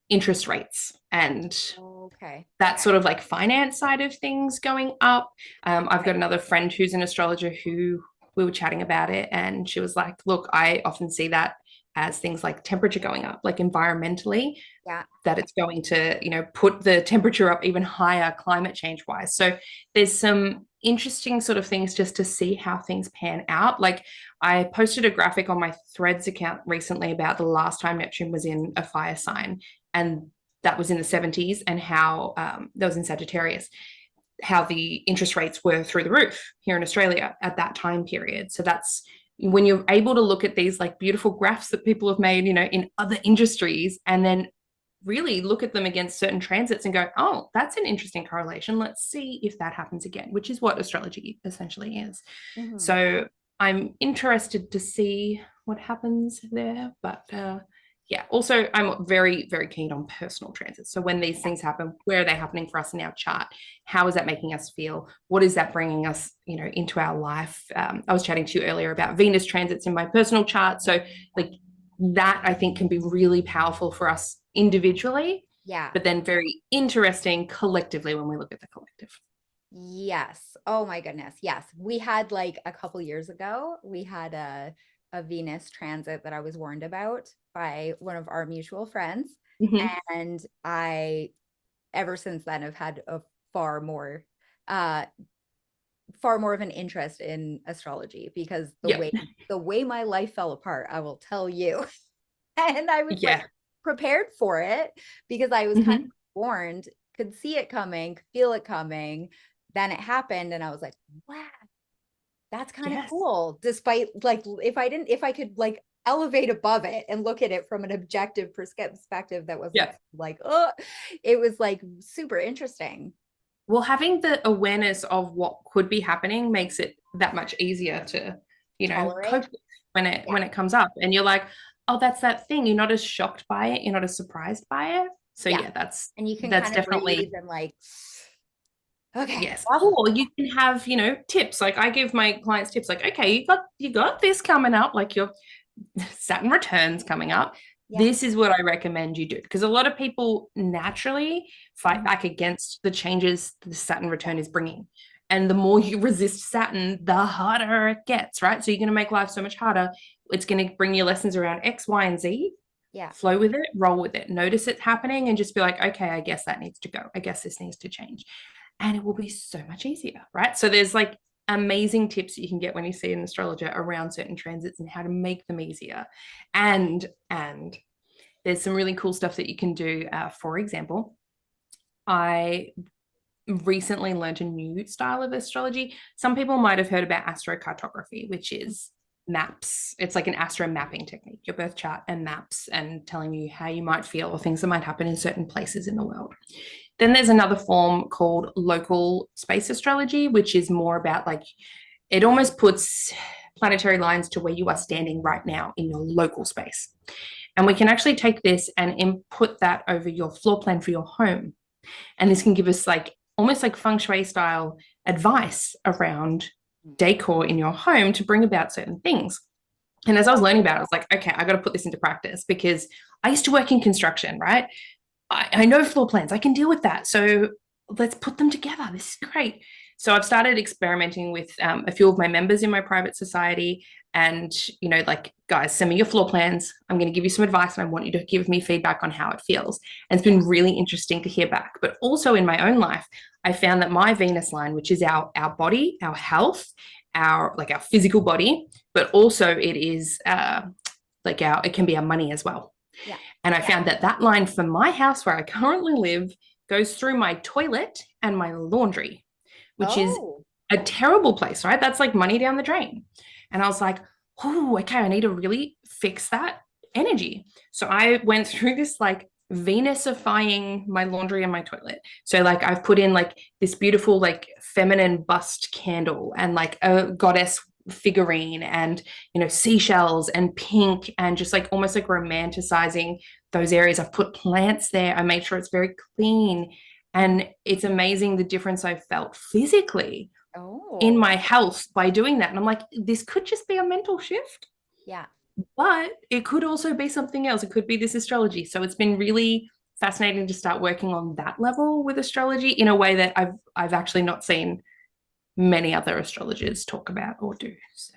interest rates and Okay. that sort of like finance side of things going up. I've got another friend who's an astrologer who we were chatting about it, and she was like, look, I often see that as things like temperature going up, like environmentally, Yeah. that it's going to, put the temperature up even higher climate change wise. So there's some interesting sort of things just to see how things pan out. Like I posted a graphic on my Threads account recently about the last time Neptune was in a fire sign, and that was in the 70s, and how that was in Sagittarius, how the interest rates were through the roof here in Australia at that time period. So that's when you're able to look at these like beautiful graphs that people have made, in other industries, and then really look at them against certain transits and go, oh, that's an interesting correlation. Let's see if that happens again, which is what astrology essentially is. Mhm. So I'm interested to see what happens there. But yeah, also I'm very, very keen on personal transits. So when these things happen, where are they happening for us in our chart? How is that making us feel? What is that bringing us, into our life? I was chatting to you earlier about Venus transits in my personal chart. So like that I think can be really powerful for us individually, Yeah. but then very interesting collectively when we look at the collective. Yes. Oh my goodness. Yes. We had like a couple years ago, we had a Venus transit that I was warned about by one of our mutual friends. Mm-hmm. And I, ever since then, have had a far more uh of an interest in astrology, because the way my life fell apart, I will tell you. And I was like prepared for it, because I was kind of warned, could see it coming, could feel it coming. Then it happened, and I was like, wow, that's kind of cool. Despite like, if I could like elevate above it and look at it from an objective perspective that wasn't like, oh, it was like super interesting. Well, having the awareness of what could be happening makes it that much easier to, Tolerate. cope with when it comes up. And you're like, oh, that's that thing. You're not as shocked by it. You're not as surprised by it. So that's and you can that's kind of definitely breathe and like, okay. yes. Or you can have, tips. Like I give my clients tips like, okay, you got this coming up, like your Saturn returns coming up. This is what I recommend you do, because a lot of people naturally fight back against the changes the Saturn return is bringing. And the more you resist Saturn, the harder it gets, right? So you're going to make life so much harder. It's going to bring you lessons around X, Y, and Z. Yeah. Flow with it, roll with it, notice it happening, and just be like, okay, I guess that needs to go. I guess this needs to change. And it will be so much easier, right? So there's like amazing tips that you can get when you see an astrologer around certain transits and how to make them easier. And there's some really cool stuff that you can do. For example, I recently learned a new style of astrology. Some people might have heard about astrocartography, which is maps. It's like an astro mapping technique, your birth chart and maps, and telling you how you might feel or things that might happen in certain places in the world. Then there's another form called local space astrology, which is more about like, it almost puts planetary lines to where you are standing right now in your local space. And we can actually take this and input that over your floor plan for your home. And this can give us like almost like feng shui style advice around decor in your home to bring about certain things. And as I was learning about it, I was like, okay, I got to put this into practice, because I used to work in construction, right? I know floor plans, I can deal with that. So let's put them together. This is great. So I've started experimenting with a few of my members in my private society, and, like, guys, send me your floor plans. I'm going to give you some advice, and I want you to give me feedback on how it feels. And it's been really interesting to hear back. But also in my own life, I found that my Venus line, which is our body, our health, our physical body, but also it is it can be our money as well. Yeah. And I found that line for my house where I currently live goes through my toilet and my laundry, which is a terrible place, right? That's like money down the drain. And I was like, oh, okay, I need to really fix that energy. So I went through this like Venusifying my laundry and my toilet. So like I've put in like this beautiful like feminine bust candle and like a goddess figurine and seashells and pink and just like almost like romanticizing those areas. I've put plants there. I made sure it's very clean, and it's amazing the difference I felt physically in my health by doing that. And I'm like, this could just be a mental shift. Yeah. But it could also be something else. It could be this astrology. So it's been really fascinating to start working on that level with astrology in a way that I've actually not seen many other astrologers talk about or do. So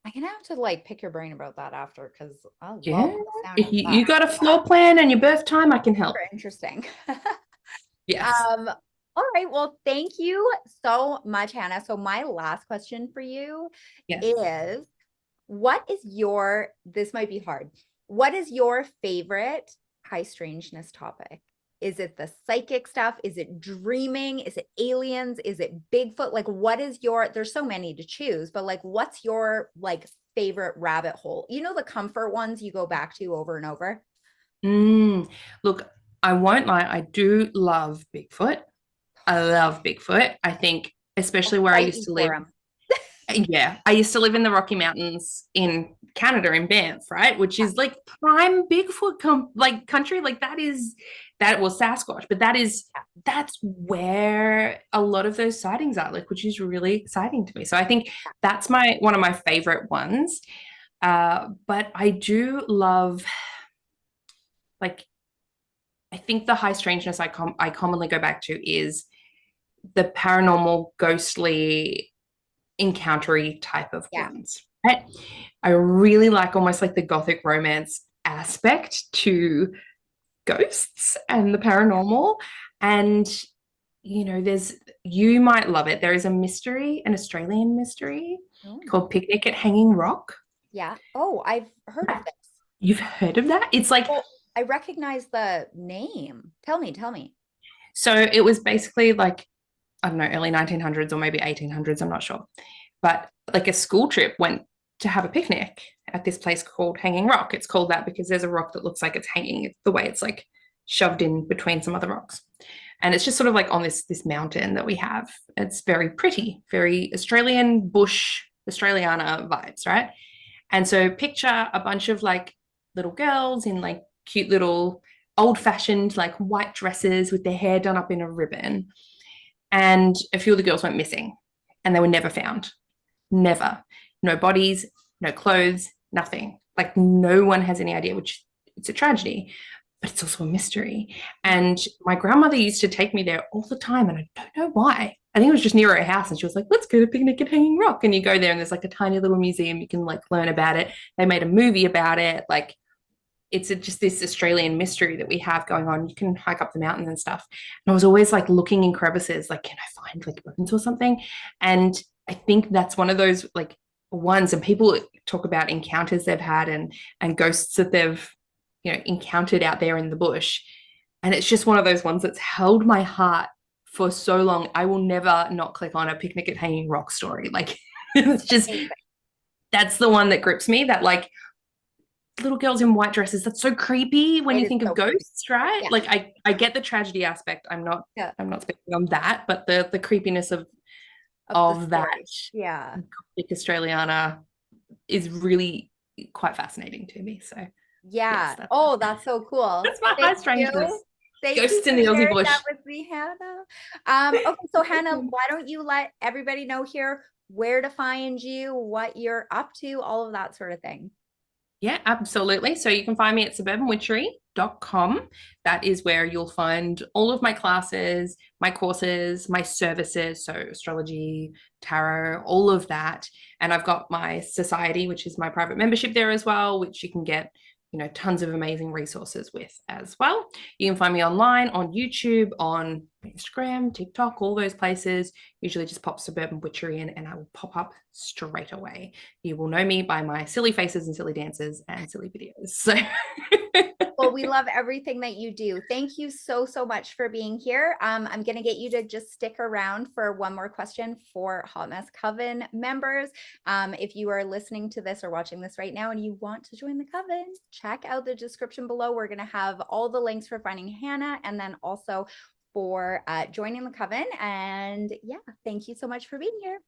I'm gonna have to like pick your brain about that after, because I love yeah, the sound if of you that. got a floor plan and your birth time, I can help. Super interesting. Yes. All right. Well, thank you so much, Hannah. So my last question for you is, this might be hard. What is your favorite high strangeness topic? Is it the psychic stuff? Is it dreaming? Is it aliens? Is it Bigfoot? Like, there's so many to choose, but like, what's your like favorite rabbit hole? The comfort ones you go back to over and over? Look, I won't lie. I do love Bigfoot. I love Bigfoot. I think, especially where I used to live. Yeah, I used to live in the Rocky Mountains in Canada, in Banff, right? Which is like prime Bigfoot country. Like that was Sasquatch, but that's where a lot of those sightings are, like, which is really exciting to me. So I think that's one of my favorite ones. But I do love, like, I think the high strangeness I commonly go back to is the paranormal, ghostly, encountery type of ones, right? I really like almost like the gothic romance aspect to ghosts and the paranormal. And you might love it. There is an Australian mystery called Picnic at Hanging Rock. Yeah. Oh, I've heard of this. You've heard of that? It's like, I recognize the name. Tell me. So it was basically like, I don't know, early 1900s or maybe 1800s, I'm not sure. But like a school trip went to have a picnic at this place called Hanging Rock. It's called that because there's a rock that looks like it's hanging, the way it's like shoved in between some other rocks. And it's just sort of like on this mountain that we have. It's very pretty, very Australian bush, Australiana vibes, right? And so picture a bunch of like little girls in like cute little old-fashioned like white dresses with their hair done up in a ribbon. And a few of the girls went missing and they were never found. Never. No bodies, no clothes, nothing. Like no one has any idea, which it's a tragedy, but it's also a mystery. And my grandmother used to take me there all the time, and I don't know why. I think it was just near her house, and she was like, let's go to Picnic at Hanging Rock. And you go there and there's like a tiny little museum. You can like learn about it. They made a movie about it. Like it's just this Australian mystery that we have going on. You can hike up the mountains and stuff. And I was always like looking in crevices, like, can I find like bones or something? And I think that's one of those like ones, and people talk about encounters they've had and ghosts that they've, encountered out there in the bush. And it's just one of those ones that's held my heart for so long. I will never not click on a Picnic at Hanging Rock story. Like it's just, that's the one that grips me, that like, little girls in white dresses. That's so creepy when you think of ghosts, right? Yeah. Like I get the tragedy aspect. I'm not speaking on that, but the creepiness of that. Yeah. Gothic Australiana is really quite fascinating to me. So yeah. Yes, that's so cool. That's my high strangeness. Ghosts in the Aussie bush. That with me, Hannah. Okay, so Hannah, why don't you let everybody know here where to find you, what you're up to, all of that sort of thing. Yeah, absolutely. So you can find me at suburbanwitchery.com. That is where you'll find all of my classes, my courses, my services, so astrology, tarot, all of that. And I've got my society, which is my private membership there as well, which you can get, tons of amazing resources with as well. You can find me online on YouTube, on Instagram, TikTok, all those places. Usually just pop Suburban Witchery in and I will pop up straight away. You will know me by my silly faces and silly dances and silly videos. So well, we love everything that you do. Thank you so, so much for being here. I'm going to get you to just stick around for one more question for Hot Mess Coven members. If you are listening to this or watching this right now and you want to join the Coven, check out the description below. We're going to have all the links for finding Hana and then also for joining the Coven. And yeah, thank you so much for being here.